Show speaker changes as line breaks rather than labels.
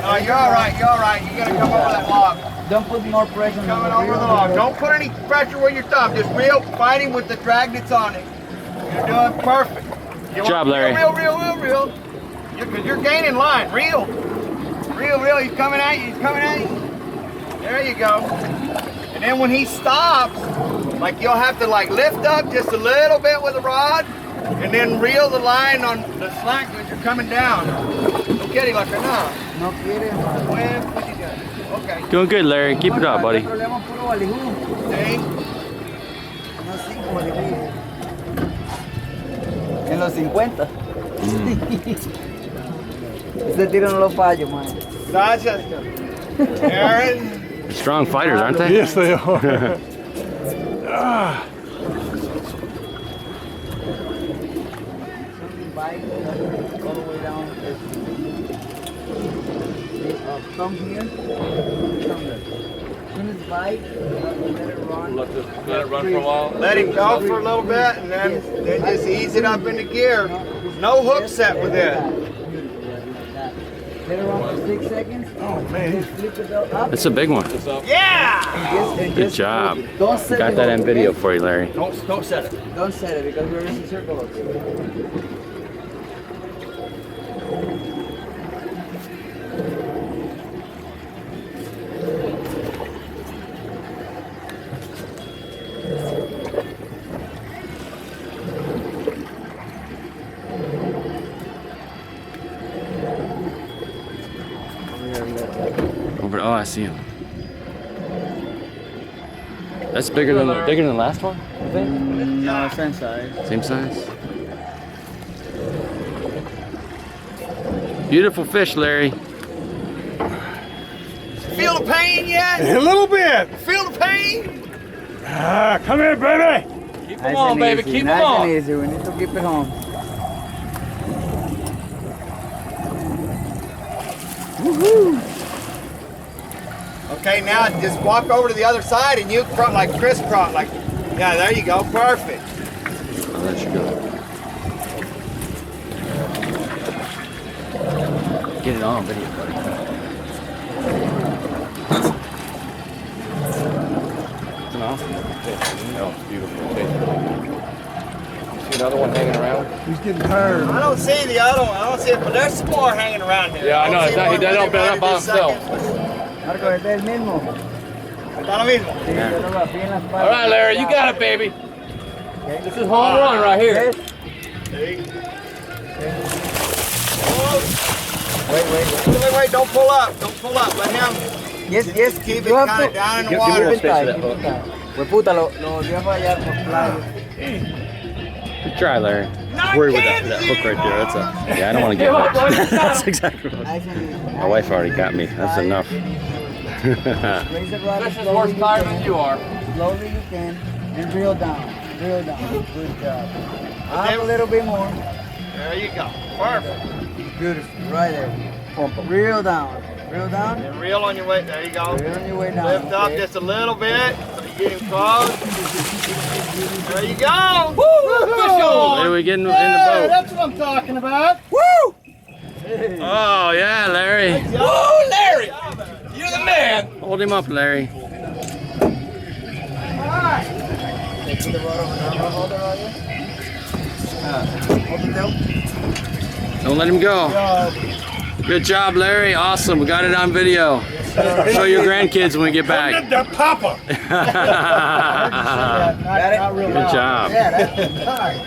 No, you're all right. You're all right. You gotta come over that log.
Don't put more pressure on
Coming over the log. Don't put any pressure with your thumb. Just reel, fight him with the drag that's on it. You're doing perfect.
Good job, Larry.
Reel. Because you're gaining line. Reel. He's coming at you. There you go. And then when he stops, like you'll have to like lift up just a little bit with the rod, and then reel the line on the slack as you're coming down. No kidding, like or not?
No quiere.
Okay.
Doing good, Larry. Keep it up, buddy.
See?
No, sí, como le dije. En los 50. Este tiro no lo fallo, man.
Gotcha. Aaron.
Strong fighters, aren't they?
Yes, they are.
Bite all the way down. Thumb here. Thumb there. As soon as bite, let it run.
Let it run for a while.
Let him go for a little bit, and then just ease it up into gear. No hook set with it.
Let it run for 6 seconds.
Oh, man.
Flip the belt up.
That's a big one.
Yeah!
Good job.
Don't set
Got
it
that
up,
on video
okay?
for you, Larry.
Don't set it.
Don't set it because we're in a circle.
Over. Oh, I see him. That's bigger than the last one, I think.
No, same size.
Same size. Beautiful fish, Larry.
Feel the pain yet?
A little bit.
Feel the pain?
Come here, baby.
Keep them on, baby. Keep them on. Nice and easy. We need to keep it home. Woohoo!
Okay, now just walk over to the other side and you front like crisscross, like, yeah, there you go, perfect.
I'll let you go. Get it on video, buddy.
Oh, beautiful. See another one hanging around? He's getting tired.
I don't see the other one, I don't see it, but there's some more hanging around here.
Yeah, I know. He don't bet up by himself.
Marco, este es el mismo.
Está lo mismo.
All right, Larry, you got it, baby. This is home run right here.
Wait, don't pull up, let him
Yes.
keep it
You have
kind of
to-
down in the
Keep
water.
it tight, keep it tight. Pues puta, lo volvió a fallar por playa.
Good try, Larry.
Not
Worried with
kidding.
that hook right there. That's a. Yeah, I don't want to get hooked. That's exactly what.
Nice and easy.
My wife already got me. That's enough.
Raise the rod as
This is
slowly
worse
you
tired
can.
than you are.
Slowly you can. And reel down. Good job. Up a little bit more.
There you go, perfect.
Beautiful. Right there. Reel down.
And reel on your way, there you go.
Reel on your way down.
Lift up
okay?
just a little bit, so you get him close. There you go. Woo!
There we get in the boat.
That's what I'm talking about.
Oh yeah, Larry.
Woo, Larry! You're the man.
Hold him up, Larry.
All right.
Put the rod over the holder on you. Open them.
Don't let him go. Good job, Larry. Awesome. We got it on video. Show your grandkids when we get back.
Papa.
Got it?
Good job.
Yeah, that's nice.